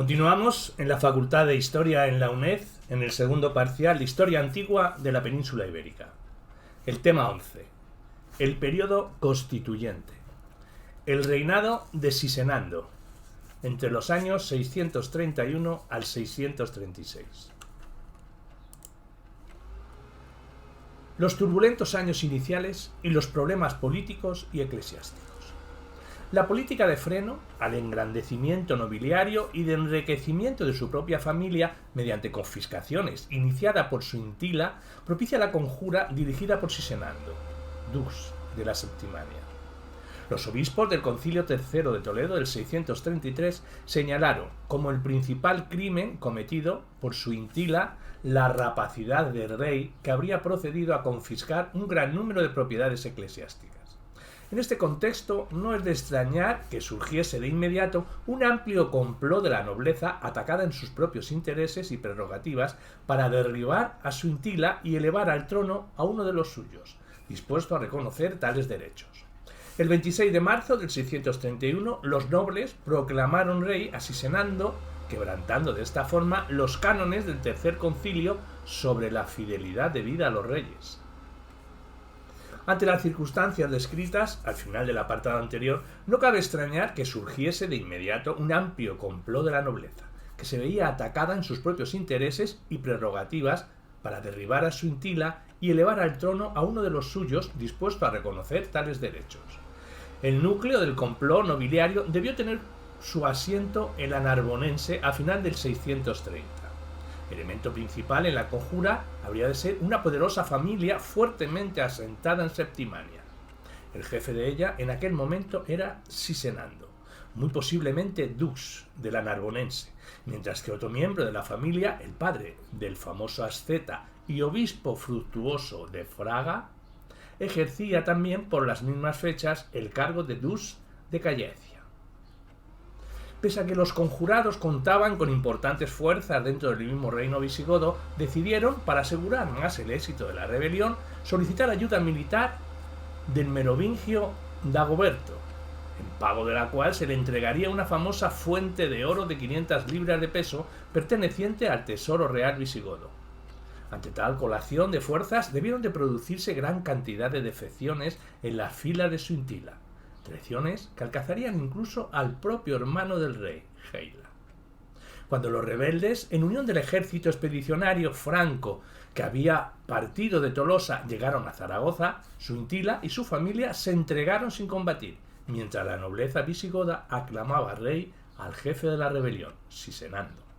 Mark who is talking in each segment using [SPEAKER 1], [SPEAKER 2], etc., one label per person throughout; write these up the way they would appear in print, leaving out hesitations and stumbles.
[SPEAKER 1] Continuamos en la Facultad de Historia en la UNED, en el segundo parcial Historia Antigua de la Península Ibérica. El tema 11. El periodo constituyente. El reinado de Sisenando, entre los años 631 al 636. Los turbulentos años iniciales y los problemas políticos y eclesiásticos. La política de freno al engrandecimiento nobiliario y de enriquecimiento de su propia familia mediante confiscaciones, iniciada por Suintila, propicia la conjura dirigida por Sisenando, dux de la Septimania. Los obispos del Concilio III de Toledo del 633 señalaron como el principal crimen cometido por Suintila la rapacidad del rey, que habría procedido a confiscar un gran número de propiedades eclesiásticas. En este contexto no es de extrañar que surgiese de inmediato un amplio complot de la nobleza atacada en sus propios intereses y prerrogativas para derribar a Suintila y elevar al trono a uno de los suyos, dispuesto a reconocer tales derechos. El 26 de marzo del 631 los nobles proclamaron rey a Sisenando, quebrantando de esta forma los cánones del tercer concilio sobre la fidelidad debida a los reyes. Ante las circunstancias descritas al final del apartado anterior, no cabe extrañar que surgiese de inmediato un amplio complot de la nobleza, que se veía atacada en sus propios intereses y prerrogativas para derribar a Suintila y elevar al trono a uno de los suyos dispuesto a reconocer tales derechos. El núcleo del complot nobiliario debió tener su asiento en la Narbonense a final del 630. El elemento principal en la conjura habría de ser una poderosa familia fuertemente asentada en Septimania. El jefe de ella en aquel momento era Sisenando, muy posiblemente dux de la Narbonense, mientras que otro miembro de la familia, el padre del famoso asceta y obispo fructuoso de Fraga, ejercía también por las mismas fechas el cargo de dux de Callecia. Pese a que los conjurados contaban con importantes fuerzas dentro del mismo reino visigodo, decidieron, para asegurar más el éxito de la rebelión, solicitar ayuda militar del merovingio Dagoberto, en pago de la cual se le entregaría una famosa fuente de oro de 500 libras de peso perteneciente al tesoro real visigodo. Ante tal colación de fuerzas debieron de producirse gran cantidad de defecciones en las filas de Suintila, traiciones que alcanzarían incluso al propio hermano del rey, Heila. Cuando los rebeldes, en unión del ejército expedicionario franco que había partido de Tolosa, llegaron a Zaragoza, Suintila y su familia se entregaron sin combatir, mientras la nobleza visigoda aclamaba rey al jefe de la rebelión, Sisenando.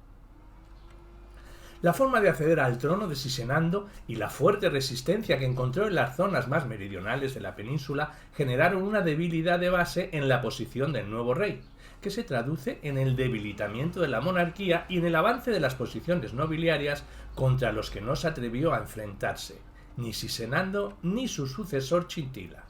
[SPEAKER 1] La forma de acceder al trono de Sisenando y la fuerte resistencia que encontró en las zonas más meridionales de la península generaron una debilidad de base en la posición del nuevo rey, que se traduce en el debilitamiento de la monarquía y en el avance de las posiciones nobiliarias contra los que no se atrevió a enfrentarse, ni Sisenando ni su sucesor Suintila.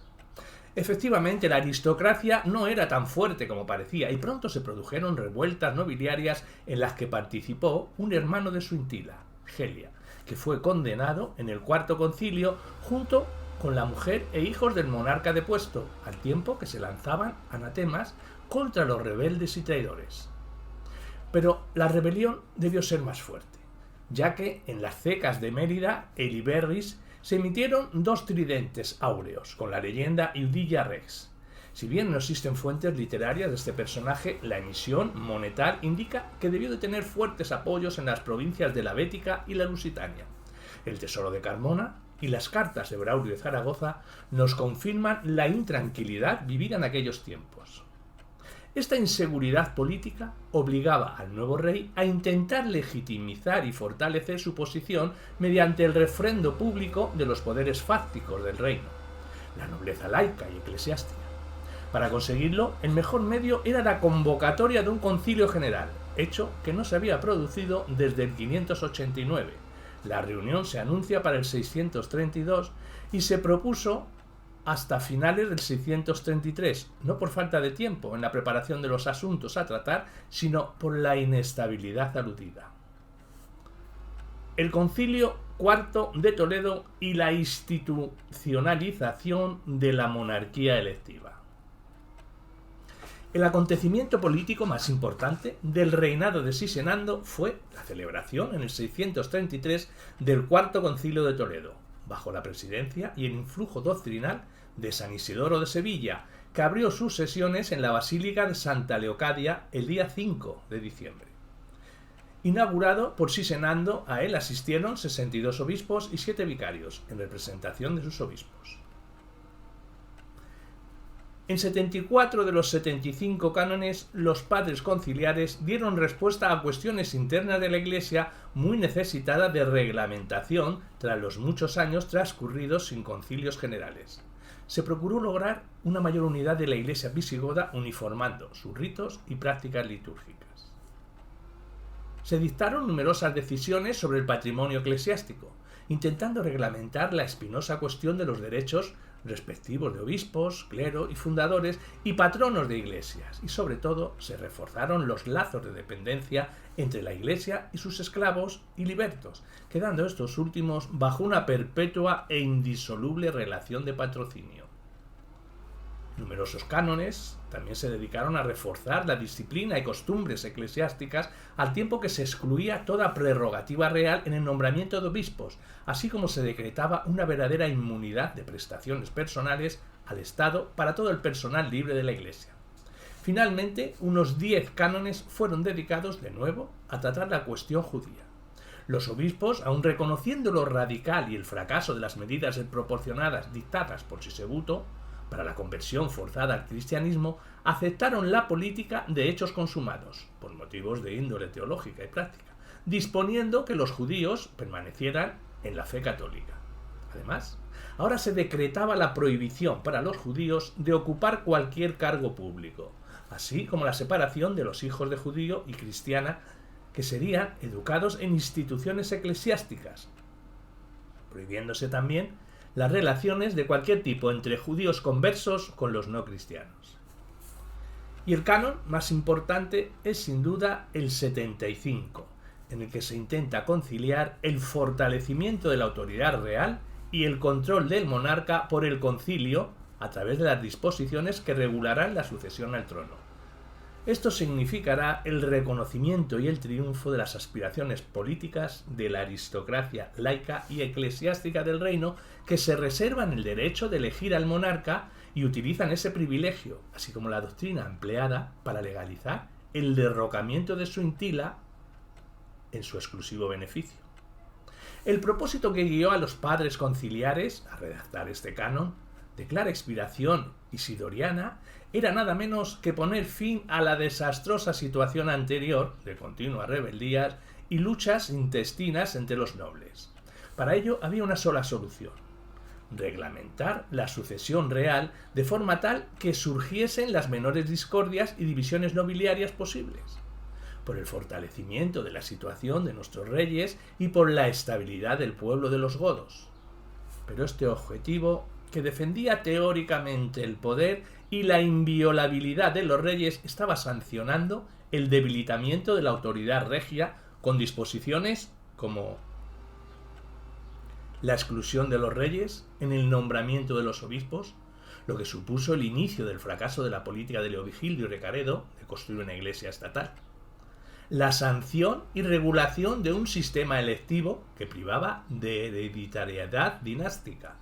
[SPEAKER 1] Efectivamente, la aristocracia no era tan fuerte como parecía y pronto se produjeron revueltas nobiliarias en las que participó un hermano de Suintila, Helia, que fue condenado en el Cuarto Concilio junto con la mujer e hijos del monarca depuesto, al tiempo que se lanzaban anatemas contra los rebeldes y traidores. Pero la rebelión debió ser más fuerte, ya que en las cecas de Mérida, Eliberris, se emitieron dos tridentes áureos con la leyenda Iudilla Rex. Si bien no existen fuentes literarias de este personaje, la emisión monetal indica que debió de tener fuertes apoyos en las provincias de la Bética y la Lusitania. El tesoro de Carmona y las cartas de Braulio de Zaragoza nos confirman la intranquilidad vivida en aquellos tiempos. Esta inseguridad política obligaba al nuevo rey a intentar legitimizar y fortalecer su posición mediante el refrendo público de los poderes fácticos del reino, la nobleza laica y eclesiástica. Para conseguirlo, el mejor medio era la convocatoria de un concilio general, hecho que no se había producido desde el 589. La reunión se anuncia para el 632 y se propuso hasta finales del 633, no por falta de tiempo en la preparación de los asuntos a tratar, sino por la inestabilidad aludida. El Concilio IV de Toledo y la institucionalización de la monarquía electiva. El acontecimiento político más importante del reinado de Sisenando fue la celebración en el 633 del Cuarto Concilio de Toledo, bajo la presidencia y el influjo doctrinal de San Isidoro de Sevilla, que abrió sus sesiones en la Basílica de Santa Leocadia el día 5 de diciembre. Inaugurado por Sisenando, a él asistieron 62 obispos y 7 vicarios, en representación de sus obispos. En 74 de los 75 cánones, los padres conciliares dieron respuesta a cuestiones internas de la Iglesia muy necesitadas de reglamentación tras los muchos años transcurridos sin concilios generales. Se procuró lograr una mayor unidad de la Iglesia visigoda uniformando sus ritos y prácticas litúrgicas. Se dictaron numerosas decisiones sobre el patrimonio eclesiástico, intentando reglamentar la espinosa cuestión de los derechos respectivos de obispos, clero y fundadores y patronos de iglesias, y sobre todo se reforzaron los lazos de dependencia entre la Iglesia y sus esclavos y libertos, quedando estos últimos bajo una perpetua e indisoluble relación de patrocinio. Numerosos cánones también se dedicaron a reforzar la disciplina y costumbres eclesiásticas, al tiempo que se excluía toda prerrogativa real en el nombramiento de obispos, así como se decretaba una verdadera inmunidad de prestaciones personales al Estado para todo el personal libre de la Iglesia. Finalmente, unos 10 cánones fueron dedicados de nuevo a tratar la cuestión judía. Los obispos, aun reconociendo lo radical y el fracaso de las medidas desproporcionadas dictadas por Sisebuto para la conversión forzada al cristianismo, aceptaron la política de hechos consumados, por motivos de índole teológica y práctica, disponiendo que los judíos permanecieran en la fe católica. Además, ahora se decretaba la prohibición para los judíos de ocupar cualquier cargo público, así como la separación de los hijos de judío y cristiana que serían educados en instituciones eclesiásticas, prohibiéndose también las relaciones de cualquier tipo entre judíos conversos con los no cristianos. Y el canon más importante es sin duda el 75, en el que se intenta conciliar el fortalecimiento de la autoridad real y el control del monarca por el concilio a través de las disposiciones que regularán la sucesión al trono. Esto significará el reconocimiento y el triunfo de las aspiraciones políticas de la aristocracia laica y eclesiástica del reino, que se reservan el derecho de elegir al monarca y utilizan ese privilegio, así como la doctrina empleada para legalizar el derrocamiento de su intila en su exclusivo beneficio. El propósito que guió a los padres conciliares a redactar este canon, de clara inspiración isidoriana, era nada menos que poner fin a la desastrosa situación anterior de continuas rebeldías y luchas intestinas entre los nobles. Para ello había una sola solución: reglamentar la sucesión real de forma tal que surgiesen las menores discordias y divisiones nobiliarias posibles, por el fortalecimiento de la situación de nuestros reyes y por la estabilidad del pueblo de los godos. Pero este objetivo, que defendía teóricamente el poder y la inviolabilidad de los reyes, estaba sancionando el debilitamiento de la autoridad regia con disposiciones como la exclusión de los reyes en el nombramiento de los obispos, lo que supuso el inicio del fracaso de la política de Leovigildo y Recaredo de construir una iglesia estatal, la sanción y regulación de un sistema electivo que privaba de hereditariedad dinástica,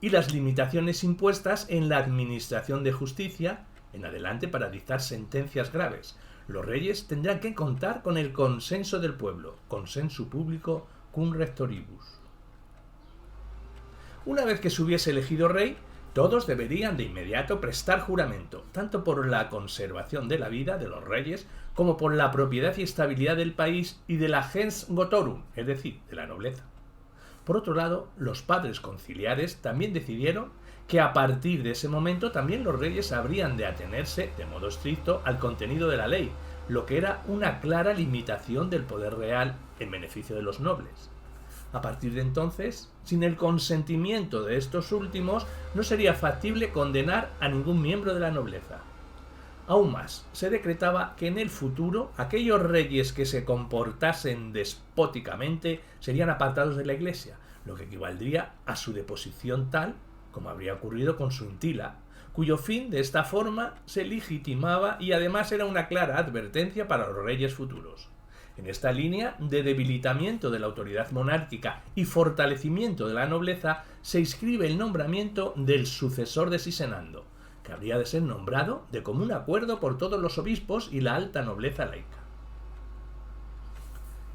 [SPEAKER 1] y las limitaciones impuestas en la administración de justicia en adelante para dictar sentencias graves. Los reyes tendrán que contar con el consenso del pueblo, consenso público cum rectoribus. Una vez que se hubiese elegido rey, todos deberían de inmediato prestar juramento, tanto por la conservación de la vida de los reyes como por la propiedad y estabilidad del país y de la gens votorum, es decir, de la nobleza. Por otro lado, los padres conciliares también decidieron que a partir de ese momento también los reyes habrían de atenerse de modo estricto al contenido de la ley, lo que era una clara limitación del poder real en beneficio de los nobles. A partir de entonces, sin el consentimiento de estos últimos, no sería factible condenar a ningún miembro de la nobleza. Aún más, se decretaba que en el futuro aquellos reyes que se comportasen despóticamente serían apartados de la Iglesia, lo que equivaldría a su deposición tal como habría ocurrido con su intila, cuyo fin de esta forma se legitimaba y además era una clara advertencia para los reyes futuros. En esta línea de debilitamiento de la autoridad monárquica y fortalecimiento de la nobleza se inscribe el nombramiento del sucesor de Sisenando, que habría de ser nombrado de común acuerdo por todos los obispos y la alta nobleza laica.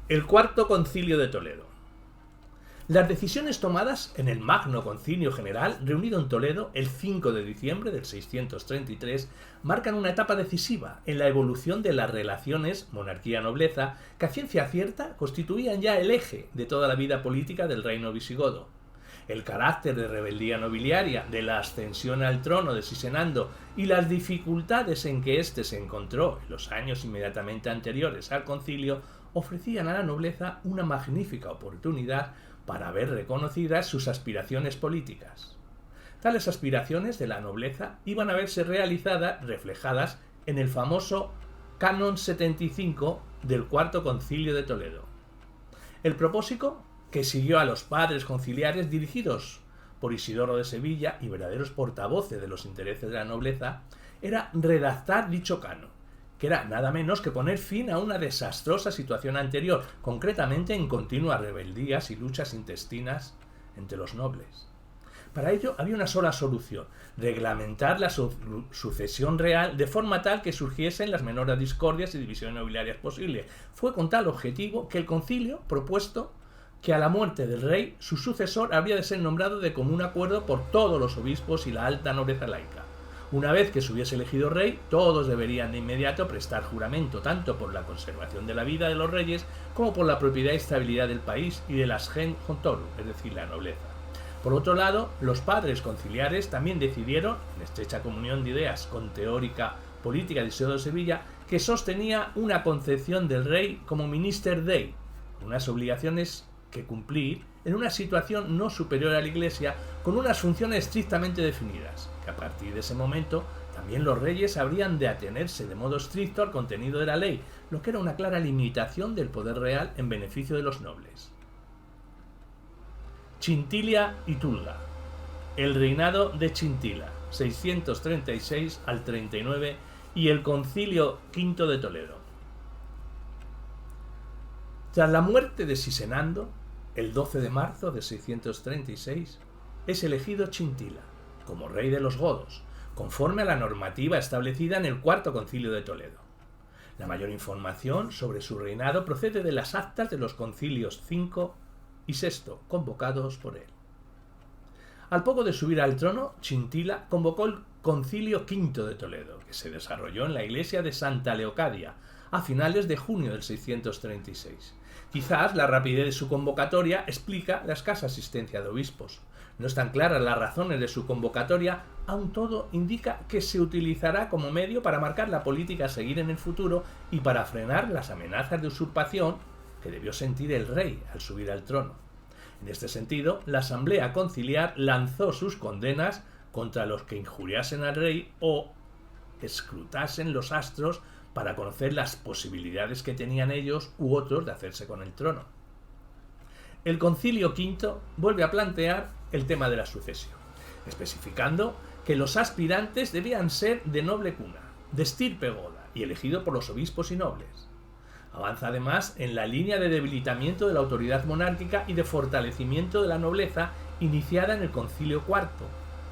[SPEAKER 1] El Cuarto Concilio de Toledo. Las decisiones tomadas en el Magno Concilio General, reunido en Toledo el 5 de diciembre del 633, marcan una etapa decisiva en la evolución de las relaciones monarquía-nobleza, que a ciencia cierta constituían ya el eje de toda la vida política del reino visigodo. El carácter de rebeldía nobiliaria, de la ascensión al trono de Sisenando y las dificultades en que éste se encontró en los años inmediatamente anteriores al concilio ofrecían a la nobleza una magnífica oportunidad para ver reconocidas sus aspiraciones políticas. Tales aspiraciones de la nobleza iban a verse reflejadas en el famoso Canon 75 del Cuarto Concilio de Toledo. El propósito que siguió a los padres conciliares dirigidos por Isidoro de Sevilla y verdaderos portavoces de los intereses de la nobleza era redactar dicho canon, que era nada menos que poner fin a una desastrosa situación anterior, concretamente en continuas rebeldías y luchas intestinas entre los nobles. Para ello había una sola solución: reglamentar la sucesión real de forma tal que surgiesen las menores discordias y divisiones nobiliarias posibles. Fue con tal objetivo que el concilio propuesto que a la muerte del rey su sucesor habría de ser nombrado de común acuerdo por todos los obispos y la alta nobleza laica. Una vez que se hubiese elegido rey, todos deberían de inmediato prestar juramento tanto por la conservación de la vida de los reyes como por la propiedad y estabilidad del país y de las gens hontorum, es decir, la nobleza. Por otro lado, los padres conciliares también decidieron, en estrecha comunión de ideas con teórica política de Isidoro de Sevilla, que sostenía una concepción del rey como minister dei, unas obligaciones que cumplir en una situación no superior a la Iglesia, con unas funciones estrictamente definidas, que a partir de ese momento también los reyes habrían de atenerse de modo estricto al contenido de la ley, lo que era una clara limitación del poder real en beneficio de los nobles. Chintilia y Tulga. El reinado de Chintila, 636 al 39, y el Concilio V de Toledo. Tras la muerte de Sisenando, el 12 de marzo de 636, es elegido Chintila como rey de los godos, conforme a la normativa establecida en el Cuarto Concilio de Toledo. La mayor información sobre su reinado procede de las actas de los concilios V y VI, convocados por él. Al poco de subir al trono, Chintila convocó el Concilio V de Toledo, que se desarrolló en la iglesia de Santa Leocadia a finales de junio del 636. Quizás la rapidez de su convocatoria explica la escasa asistencia de obispos. No están claras las razones de su convocatoria, aun todo indica que se utilizará como medio para marcar la política a seguir en el futuro y para frenar las amenazas de usurpación que debió sentir el rey al subir al trono. En este sentido, la Asamblea Conciliar lanzó sus condenas contra los que injuriasen al rey o escrutasen los astros para conocer las posibilidades que tenían ellos u otros de hacerse con el trono. El Concilio V vuelve a plantear el tema de la sucesión, especificando que los aspirantes debían ser de noble cuna, de estirpe goda y elegido por los obispos y nobles. Avanza además en la línea de debilitamiento de la autoridad monárquica y de fortalecimiento de la nobleza iniciada en el Concilio IV,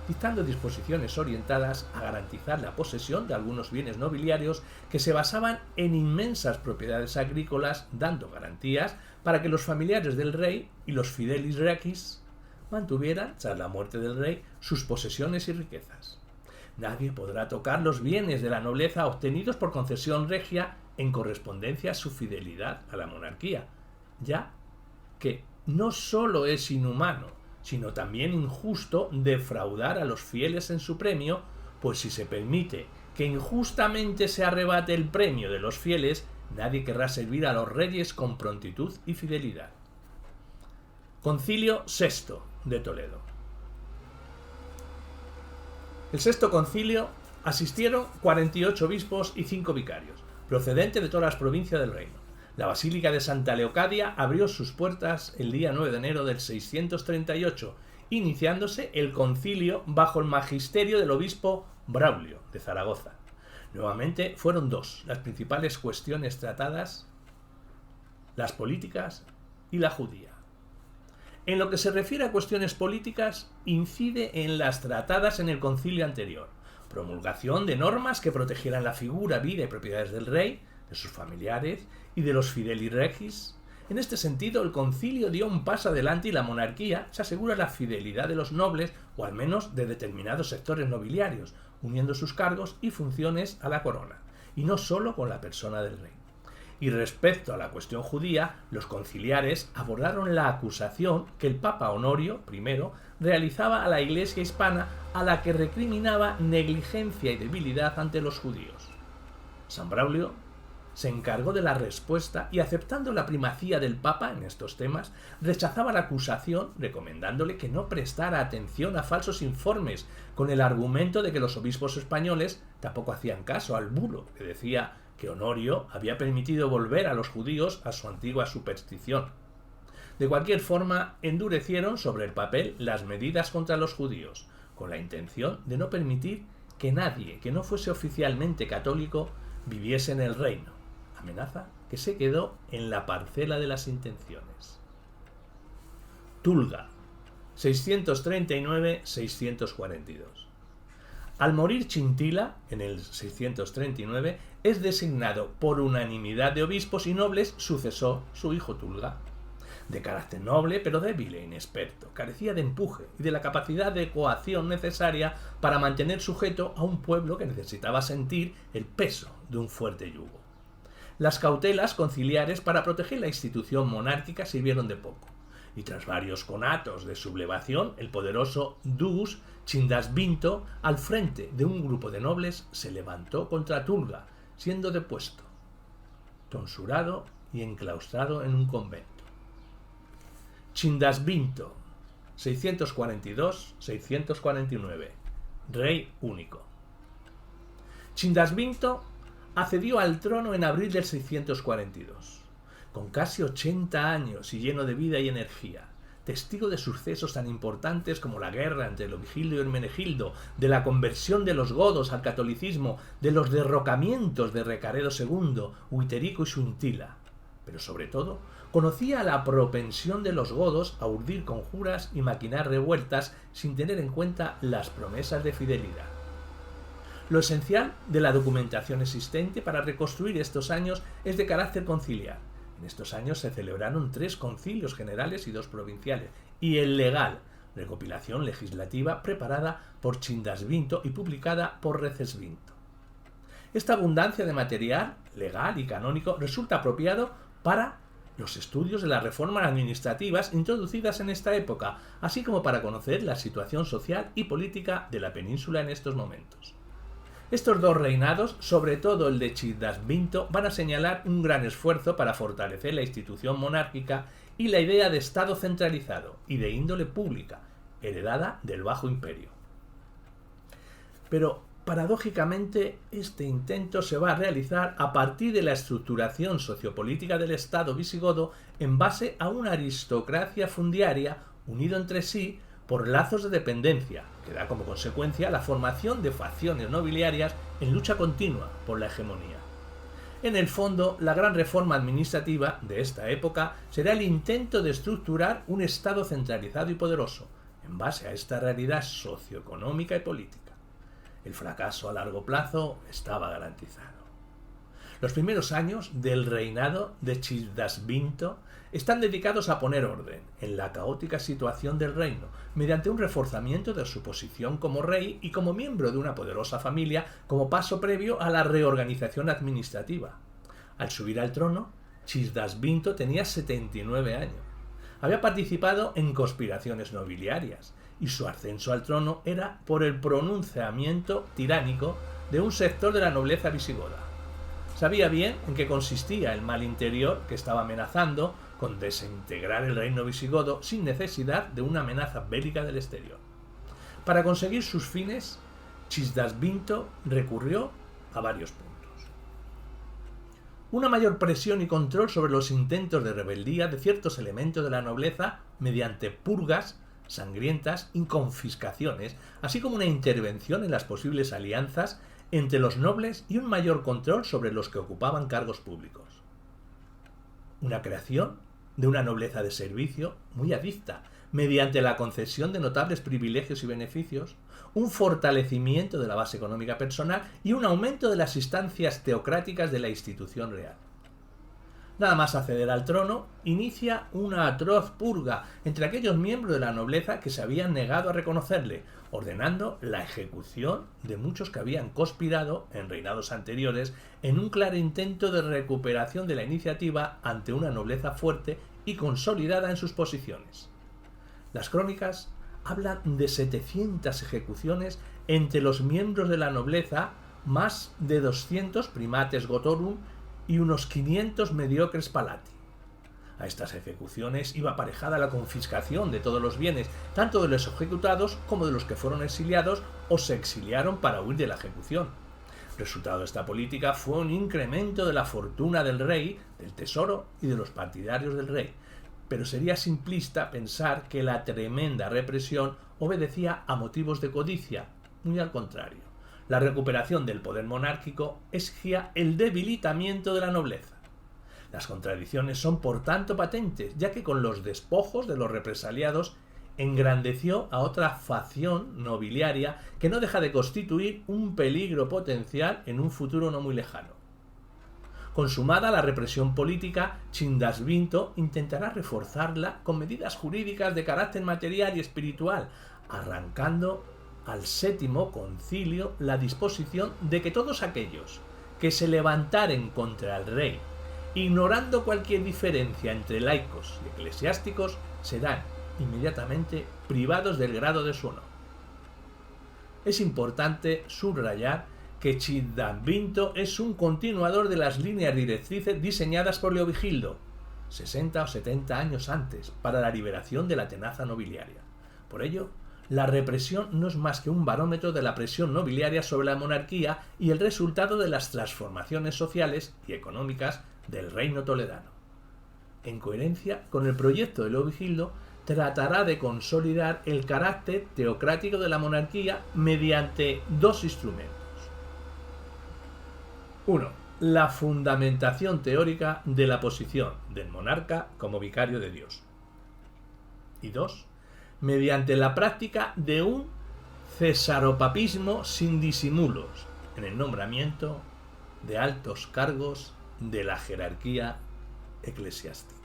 [SPEAKER 1] dictando disposiciones orientadas a garantizar la posesión de algunos bienes nobiliarios que se basaban en inmensas propiedades agrícolas, dando garantías para que los familiares del rey y los fidelis requis mantuvieran, tras la muerte del rey, sus posesiones y riquezas. Nadie podrá tocar los bienes de la nobleza obtenidos por concesión regia en correspondencia a su fidelidad a la monarquía, ya que no solo es inhumano, sino también injusto defraudar a los fieles en su premio, pues si se permite que injustamente se arrebate el premio de los fieles, nadie querrá servir a los reyes con prontitud y fidelidad. Concilio VI de Toledo. El sexto concilio asistieron 48 obispos y 5 vicarios, procedentes de todas las provincias del reino. La Basílica de Santa Leocadia abrió sus puertas el día 9 de enero del 638 iniciándose el concilio bajo el magisterio del obispo Braulio de Zaragoza. Nuevamente fueron dos las principales cuestiones tratadas: las políticas y la judía. En lo que se refiere a cuestiones políticas, incide en las tratadas en el concilio anterior: promulgación de normas que protegieran la figura, vida y propiedades del rey, de sus familiares y de los fideli regis. En este sentido, el concilio dio un paso adelante y la monarquía se asegura la fidelidad de los nobles, o al menos de determinados sectores nobiliarios, uniendo sus cargos y funciones a la corona, y no solo con la persona del rey. Y respecto a la cuestión judía, los conciliares abordaron la acusación que el Papa Honorio I realizaba a la Iglesia hispana, a la que recriminaba negligencia y debilidad ante los judíos. San Braulio se encargó de la respuesta y, aceptando la primacía del Papa en estos temas, rechazaba la acusación, recomendándole que no prestara atención a falsos informes, con el argumento de que los obispos españoles tampoco hacían caso al bulo que decía que Honorio había permitido volver a los judíos a su antigua superstición. De cualquier forma, endurecieron sobre el papel las medidas contra los judíos, con la intención de no permitir que nadie que no fuese oficialmente católico viviese en el reino, amenaza que se quedó en la parcela de las intenciones. Tulga, 639-642. Al morir Chintila, en el 639, es designado por unanimidad de obispos y nobles sucesor su hijo Tulga. De carácter noble, pero débil e inexperto, carecía de empuje y de la capacidad de coacción necesaria para mantener sujeto a un pueblo que necesitaba sentir el peso de un fuerte yugo. Las cautelas conciliares para proteger la institución monárquica sirvieron de poco, y tras varios conatos de sublevación, el poderoso Dus Chindasvinto, al frente de un grupo de nobles, se levantó contra Tulga, siendo depuesto, tonsurado y enclaustrado en un convento. Chindasvinto, 642-649, rey único. Chindasvinto accedió al trono en abril del 642, con casi 80 años y lleno de vida y energía, testigo de sucesos tan importantes como la guerra entre Leovigildo y Hermenegildo, de la conversión de los godos al catolicismo, de los derrocamientos de Recaredo II, Huiterico y Suintila. Pero sobre todo, conocía la propensión de los godos a urdir conjuras y maquinar revueltas sin tener en cuenta las promesas de fidelidad. Lo esencial de la documentación existente para reconstruir estos años es de carácter conciliar. En estos años se celebraron 3 concilios generales y 2 provinciales, y el legal, recopilación legislativa preparada por Chindasvinto y publicada por Recesvinto. Esta abundancia de material legal y canónico resulta apropiado para los estudios de las reformas administrativas introducidas en esta época, así como para conocer la situación social y política de la península en estos momentos. Estos 2 reinados, sobre todo el de Chindasvinto, van a señalar un gran esfuerzo para fortalecer la institución monárquica y la idea de Estado centralizado y de índole pública, heredada del Bajo Imperio. Pero, paradójicamente, este intento se va a realizar a partir de la estructuración sociopolítica del Estado visigodo en base a una aristocracia fundiaria unido entre sí por lazos de dependencia, que da como consecuencia la formación de facciones nobiliarias en lucha continua por la hegemonía. En el fondo, la gran reforma administrativa de esta época será el intento de estructurar un Estado centralizado y poderoso, en base a esta realidad socioeconómica y política. El fracaso a largo plazo estaba garantizado. Los primeros años del reinado de Chindasvinto están dedicados a poner orden en la caótica situación del reino, mediante un reforzamiento de su posición como rey y como miembro de una poderosa familia, como paso previo a la reorganización administrativa. Al subir al trono, Chindasvinto tenía 79 años. Había participado en conspiraciones nobiliarias, y su ascenso al trono era por el pronunciamiento tiránico de un sector de la nobleza visigoda. Sabía bien en qué consistía el mal interior que estaba amenazando con desintegrar el reino visigodo sin necesidad de una amenaza bélica del exterior. Para conseguir sus fines, Chindasvinto recurrió a varios puntos. Una mayor presión y control sobre los intentos de rebeldía de ciertos elementos de la nobleza mediante purgas sangrientas y confiscaciones, así como una intervención en las posibles alianzas entre los nobles y un mayor control sobre los que ocupaban cargos públicos. Una creación de una nobleza de servicio muy adicta, mediante la concesión de notables privilegios y beneficios, un fortalecimiento de la base económica personal y un aumento de las instancias teocráticas de la institución real. Nada más acceder al trono, inicia una atroz purga entre aquellos miembros de la nobleza que se habían negado a reconocerle, ordenando la ejecución de muchos que habían conspirado en reinados anteriores en un claro intento de recuperación de la iniciativa ante una nobleza fuerte y consolidada en sus posiciones. Las crónicas hablan de 700 ejecuciones entre los miembros de la nobleza, más de 200 primates gotorum y unos 500 mediocres palati. A estas ejecuciones iba aparejada la confiscación de todos los bienes, tanto de los ejecutados como de los que fueron exiliados o se exiliaron para huir de la ejecución. Resultado de esta política fue un incremento de la fortuna del rey, del tesoro y de los partidarios del rey, pero sería simplista pensar que la tremenda represión obedecía a motivos de codicia, muy al contrario. La recuperación del poder monárquico exigía el debilitamiento de la nobleza. Las contradicciones son por tanto patentes, ya que con los despojos de los represaliados engrandeció a otra facción nobiliaria que no deja de constituir un peligro potencial en un futuro no muy lejano. Consumada la represión política, Chindasvinto intentará reforzarla con medidas jurídicas de carácter material y espiritual, arrancando al Séptimo Concilio la disposición de que todos aquellos que se levantaren contra el rey, ignorando cualquier diferencia entre laicos y eclesiásticos, serán inmediatamente privados del grado de su honor. Es importante subrayar que Chindasvinto es un continuador de las líneas directrices diseñadas por Leovigildo, 60 o 70 años antes, para la liberación de la tenaza nobiliaria. Por ello, la represión no es más que un barómetro de la presión nobiliaria sobre la monarquía y el resultado de las transformaciones sociales y económicas del reino toledano. En coherencia con el proyecto de Leovigildo, tratará de consolidar el carácter teocrático de la monarquía mediante dos instrumentos. 1. La fundamentación teórica de la posición del monarca como vicario de Dios. Y 2. Mediante la práctica de un cesaropapismo sin disimulos en el nombramiento de altos cargos de la jerarquía eclesiástica.